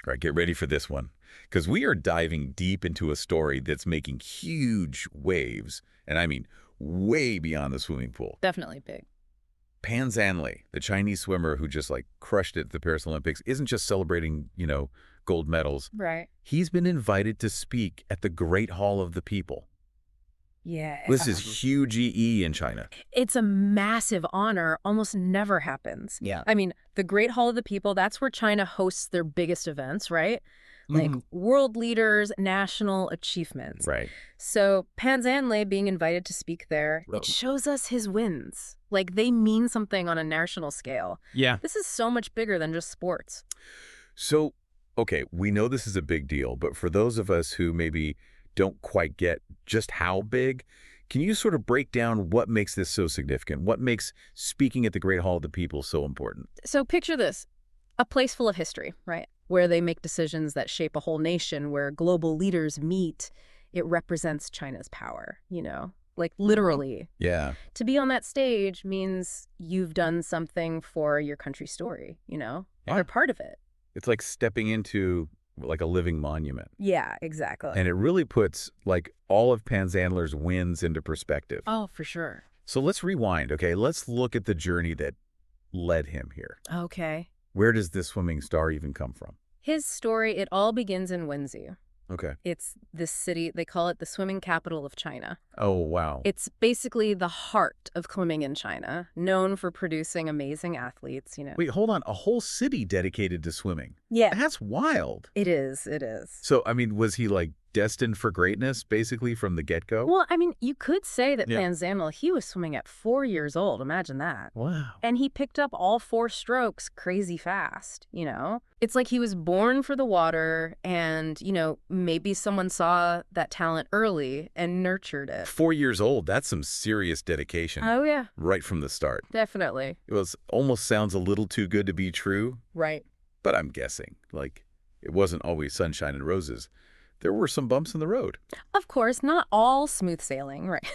All right, get ready for this one, because we are diving deep into a story that's making huge waves, and I mean way beyond the swimming pool. Definitely big. Zhanle, the Chinese swimmer who just crushed it at the Paris Olympics, isn't just celebrating, gold medals. Right. He's been invited to speak at the Great Hall of the People. Yeah. This is huge EE in China. It's a massive honor, almost never happens. Yeah. I mean, the Great Hall of the People, that's where China hosts their biggest events, right? Like world leaders, national achievements. Right. So Zhanle being invited to speak there, Right. it shows us his wins. Like, they mean something on a national scale. Yeah. This is so much bigger than just sports. So, okay, we know this is a big deal, but for those of us who maybe don't quite get just how big, can you sort of break down what makes this so significant? What makes speaking at the Great Hall of the People so important? So picture this, a place full of history, right? Where they make decisions that shape a whole nation, where global leaders meet. It represents China's power, like literally. Yeah. To be on that stage means you've done something for your country's story, Yeah. You're part of it. It's like stepping into a living monument. Yeah, exactly. And it really puts all of Zhandler's wins into perspective. Oh, for sure. So let's rewind, okay? Let's look at the journey that led him here. Okay. Where does this swimming star even come from? His story, it all begins in Wenzhou. Okay. It's this city, they call it the swimming capital of China. Oh, wow. It's basically the heart of swimming in China, known for producing amazing athletes, Wait, hold on. A whole city dedicated to swimming. Yeah. That's wild. It is, it is. So, I mean, was he destined for greatness basically from the get-go? Well, I mean, you could say that Yeah. Zhanle, he was swimming at 4 years old. Imagine that. Wow. And he picked up all 4 strokes crazy fast, It's like he was born for the water and, maybe someone saw that talent early and nurtured it. 4 years old, that's some serious dedication. Oh, yeah. Right from the start. Definitely. It almost sounds a little too good to be true, Right. but I'm guessing, it wasn't always sunshine and roses. There were some bumps in the road. Of course, not all smooth sailing, right?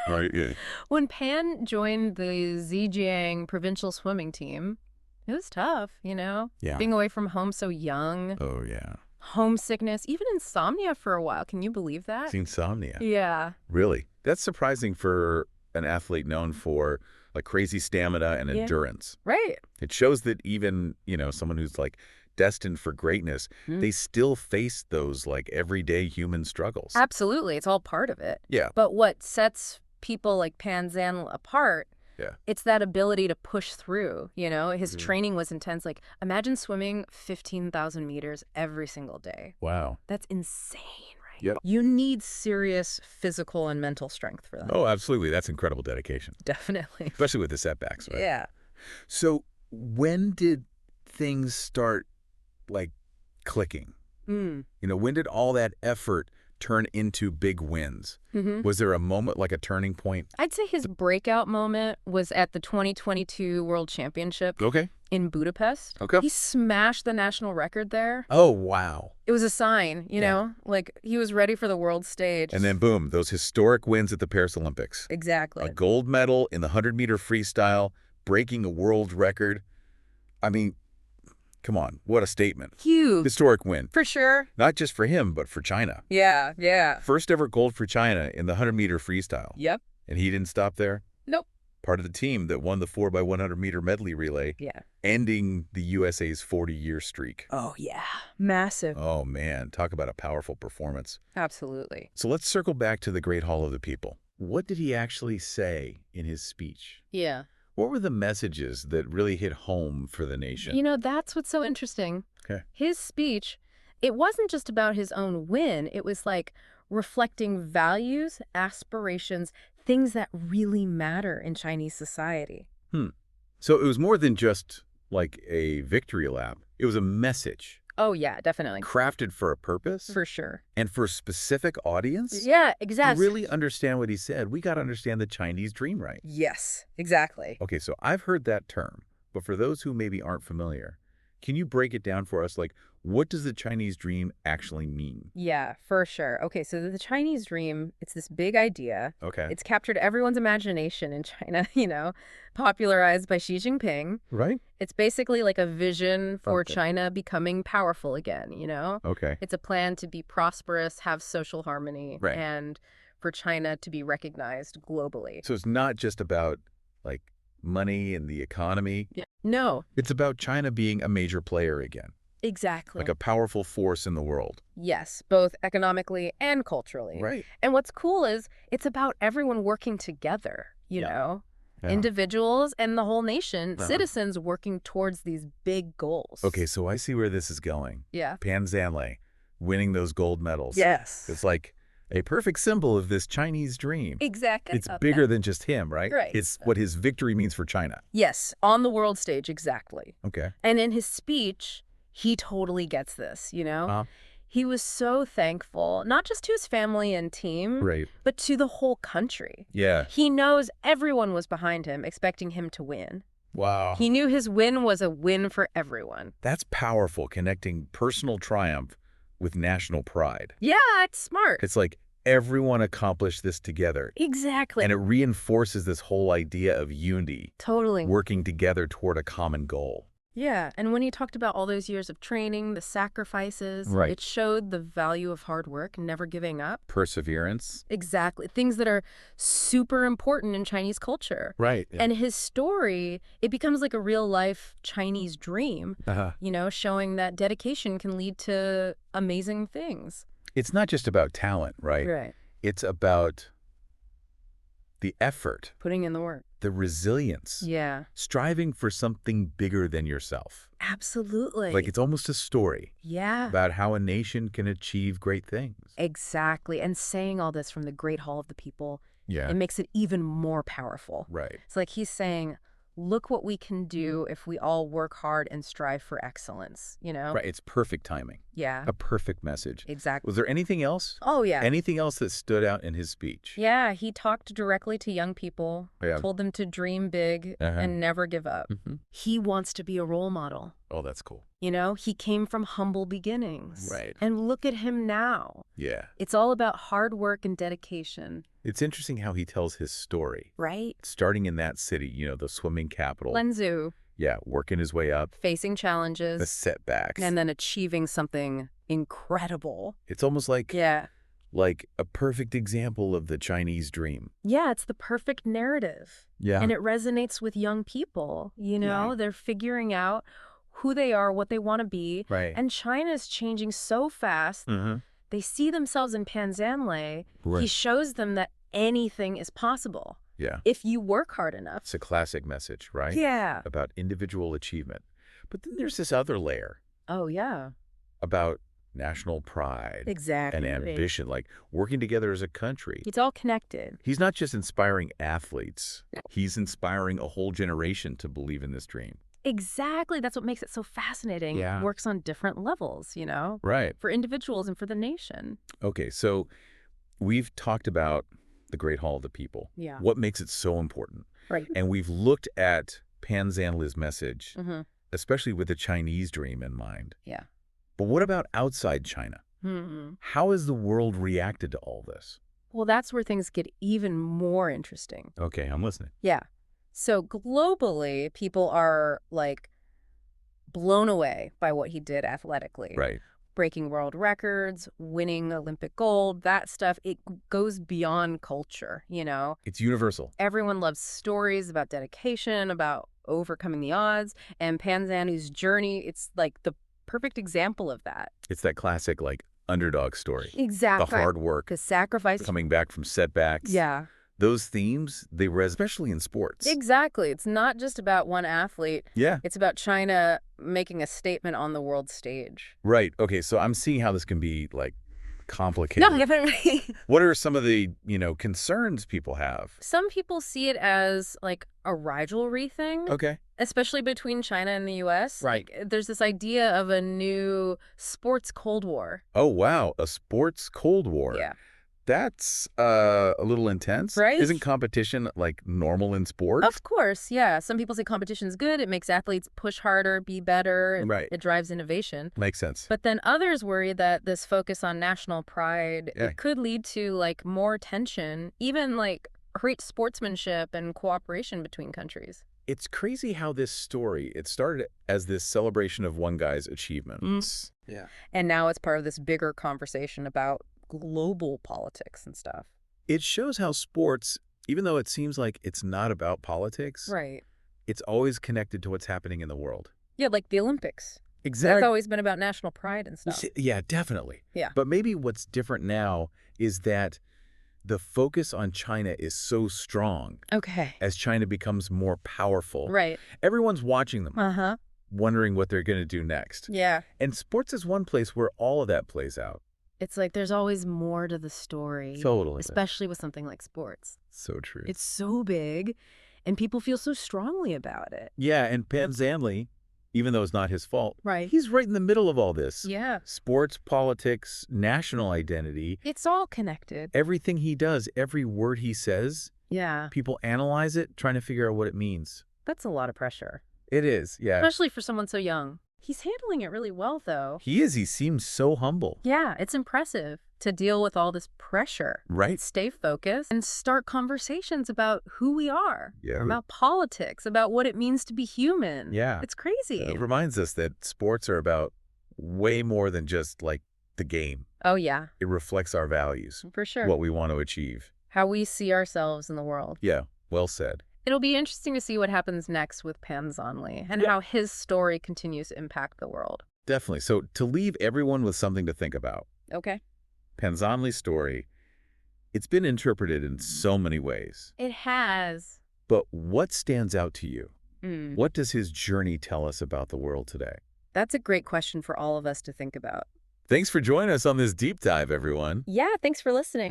Right, yeah. When Pan joined the Zhejiang Provincial Swimming Team, it was tough, Yeah. Being away from home so young. Oh, yeah. Homesickness, even insomnia for a while. Can you believe that? It's insomnia. Yeah. Really? That's surprising for an athlete known for crazy stamina and endurance. Right. It shows that even, someone who's destined for greatness, they still face those everyday human struggles. Absolutely. It's all part of it. Yeah. But what sets people like Zhanle apart, it's that ability to push through, His training was intense. Imagine swimming 15,000 meters every single day. Wow. That's insane, right? Yep. You need serious physical and mental strength for that. Oh, absolutely. That's incredible dedication. Definitely. Especially with the setbacks, right? Yeah. So when did things start clicking? When did all that effort turn into big wins? Was there a moment, a turning point? I'd say his breakout moment was at the 2022 World Championship in Budapest. Okay. He smashed the national record there. Oh, wow. It was a sign, you know, he was ready for the world stage. And then, boom, those historic wins at the Paris Olympics. Exactly. A gold medal in the 100-meter freestyle, breaking a world record. I mean, come on, what a statement. Huge. Historic win. For sure. Not just for him, but for China. Yeah, yeah. First ever gold for China in the 100-meter freestyle. Yep. And he didn't stop there? Nope. Part of the team that won the 4x100-meter medley relay. Yeah. Ending the USA's 40-year streak. Oh, yeah. Massive. Oh, man. Talk about a powerful performance. Absolutely. So let's circle back to the Great Hall of the People. What did he actually say in his speech? Yeah. What were the messages that really hit home for the nation? That's what's so interesting. Okay. His speech, it wasn't just about his own win. It was reflecting values, aspirations, things that really matter in Chinese society. So it was more than just a victory lap. It was a message. Oh, yeah, definitely. Crafted for a purpose. For sure. And for a specific audience. Yeah, exactly. To really understand what he said, we got to understand the Chinese dream, right? Yes, exactly. Okay, so I've heard that term, but for those who maybe aren't familiar, can you break it down for us? What does the Chinese dream actually mean? Yeah, for sure. Okay, so the Chinese dream, it's this big idea. Okay. It's captured everyone's imagination in China, popularized by Xi Jinping. Right? It's basically like a vision for Okay. China becoming powerful again, Okay. It's a plan to be prosperous, have social harmony, Right. and for China to be recognized globally. So it's not just about, like, money and the economy. Yeah. No, It's about China being a major player again, exactly. like a powerful force in the world. Yes, both economically and culturally. Right. And what's cool is it's about everyone working together, Yeah. individuals and the whole nation, Uh-huh. citizens working towards these big goals. Okay, so I see where this is going. Yeah. Zhanle winning those gold medals. Yes. It's like a perfect symbol of this Chinese dream. Exactly. It's bigger than just him, right? Right. It's what his victory means for China. Yes, on the world stage, exactly. Okay. And in his speech, he totally gets this, Uh-huh. He was so thankful, not just to his family and team, Right. but to the whole country. Yeah. He knows everyone was behind him, expecting him to win. Wow. He knew his win was a win for everyone. That's powerful, connecting personal triumph with national pride. Yeah, it's smart. It's like everyone accomplished this together. Exactly. And it reinforces this whole idea of unity, Totally. working together toward a common goal. Yeah, and when he talked about all those years of training, the sacrifices, Right. it showed the value of hard work, never giving up. Perseverance. Exactly. Things that are super important in Chinese culture. Right. And his story, it becomes like a real-life Chinese dream, showing that dedication can lead to amazing things. It's not just about talent, right? Right. It's about the effort, Putting in the work. the resilience, Yeah. striving for something bigger than yourself. Absolutely. Like it's almost a story Yeah. about how a nation can achieve great things. Exactly. And saying all this from the Great Hall of the People, Yeah. it makes it even more powerful. Right. It's like he's saying, look what we can do if we all work hard and strive for excellence, Right. It's perfect timing. Yeah, A perfect message. exactly. Was there anything else? Oh, yeah. Anything else that stood out in his speech? Yeah, he talked directly to young people, Yeah. told them to dream big and never give up. Mm-hmm. He wants to be a role model. Oh, that's cool. He came from humble beginnings. Right. And look at him now. Yeah. It's all about hard work and dedication. It's interesting how he tells his story. Right? Starting in that city, the swimming capital. Wenzhou, Yeah, working his way up. facing The challenges, setbacks. and then achieving something incredible. It's almost like Yeah. a perfect example of the Chinese dream. Yeah, it's the perfect narrative. Yeah. And it resonates with young people, Yeah. They're figuring out who they are, what they want to be. Right. And China's changing so fast. Mm-hmm. They see themselves in Zhanle. Right. He shows them that anything is possible Yeah. if you work hard enough. It's a classic message, right? Yeah. About individual achievement. But then there's this other layer Oh, yeah. about national pride Exactly. and ambition, like working together as a country. It's all connected. He's not just inspiring athletes. He's inspiring a whole generation to believe in this dream. Exactly. That's what makes it so fascinating. Yeah. It works on different levels, Right. for individuals and for the nation. Okay, so we've talked about the Great Hall of the People. Yeah. What makes it so important? Right. And we've looked at Zhanle's message, Mm-hmm. especially with the Chinese dream in mind. Yeah. But what about outside China? Mm-hmm. How has the world reacted to all this? Well, that's where things get even more interesting. Okay, I'm listening. Yeah. So globally, people are blown away by what he did athletically. Right. Breaking world records, winning Olympic gold, that stuff, it goes beyond culture, It's universal. Everyone loves stories about dedication, about overcoming the odds, and Zhanle's journey, it's like the perfect example of that. It's that classic, underdog story. Exactly. The hard work, The sacrifice. coming back from setbacks. Yeah. Those themes, they resonate, especially in sports. Exactly. It's not just about one athlete. Yeah. It's about China making a statement on the world stage. Right. Okay, so I'm seeing how this can be, complicated. No, definitely. What are some of the, concerns people have? Some people see it as a rivalry thing, Okay. especially between China and the U.S. Right. There's this idea of a new sports Cold War. Oh, wow. A sports Cold War. Yeah. That's a little intense. Right? Isn't competition like normal in sport? Of course, yeah. Some people say competition's good. It makes athletes push harder, be better. Right. It drives innovation. Makes sense. But then others worry that this focus on national pride, Yeah. it could lead to like more tension, even like hurt sportsmanship and cooperation between countries. It's crazy how this story, it started as this celebration of one guy's achievements. Yeah. And now it's part of this bigger conversation about global politics and stuff. It shows how sports, even though it seems like it's not about politics, Right. it's always connected to what's happening in the world. Yeah, like the Olympics. Exactly. That's always been about national pride and stuff. Yeah, definitely. Yeah. But maybe what's different now is that the focus on China is so strong Okay. as China becomes more powerful. Right. Everyone's watching them, Uh-huh. wondering what they're going to do next. Yeah. And sports is one place where all of that plays out. It's like there's always more to the story. Totally. Especially with something like sports. So true. It's so big, and people feel so strongly about it. Yeah, and Zhanle, even though it's not his fault, Right. he's right in the middle of all this. Yeah. Sports, politics, national identity, It's all connected. everything he does, every word he says, Yeah. people analyze it, trying to figure out what it means. That's a lot of pressure. It is, yeah. Especially for someone so young. He's handling it really well, though. He is. He seems so humble. Yeah, it's impressive to deal with all this pressure. Right. Stay focused and start conversations about who we are. Yeah. About politics, about what it means to be human. Yeah. It's crazy. It reminds us that sports are about way more than just like the game. Oh, yeah, It reflects our values, for sure. what we want to achieve. How we see ourselves in the world. Yeah, well said. It'll be interesting to see what happens next with Zhanle and how his story continues to impact the world. Definitely. So to leave everyone with something to think about, Okay. Zhanle's story, it's been interpreted in so many ways. It has. But what stands out to you? Mm. What does his journey tell us about the world today? That's a great question for all of us to think about. Thanks for joining us on this deep dive, everyone. Yeah, thanks for listening.